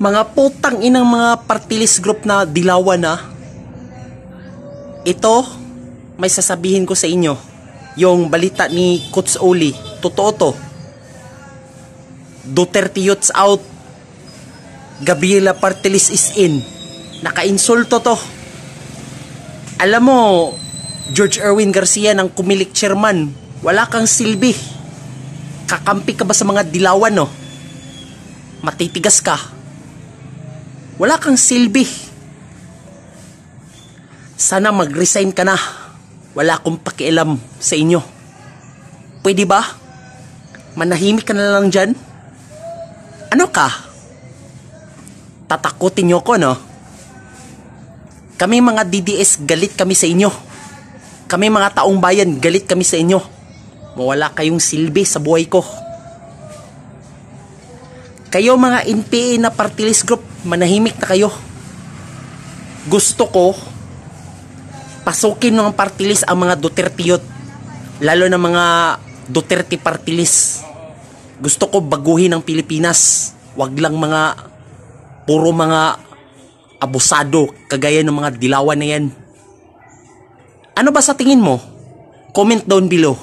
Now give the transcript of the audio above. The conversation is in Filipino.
Mga putang inang mga party list group na dilawan na. Ito, may sasabihin ko sa inyo. Yung balita ni Coach Oli, totoo to. Duterte youths out. Gabriela party list is in. Naka-insulto to. Alam mo, George Erwin Garcia ng Kumilik Chairman, wala kang silbi. Kakampi ka ba sa mga dilawan, no? Matitigas ka. Wala kang silbi. Sana mag-resign ka na. Wala akong pakialam sa inyo. Pwede ba? Manahimik ka na lang dyan? Ano ka? Tatakutin nyo ko, no? Kami mga DDS, galit kami sa inyo. Kami mga taong bayan, galit kami sa inyo. Mawala kayong silbi sa buhay ko. Kayo mga NPA na party list group, manahimik na kayo. Gusto ko pasukin ng party list ang mga Duterte youth, lalo na mga Duterte party list. Gusto ko baguhin ang Pilipinas. Wag lang mga puro mga abusado kagaya ng mga dilawan na yan. Ano ba sa tingin mo? Comment down below.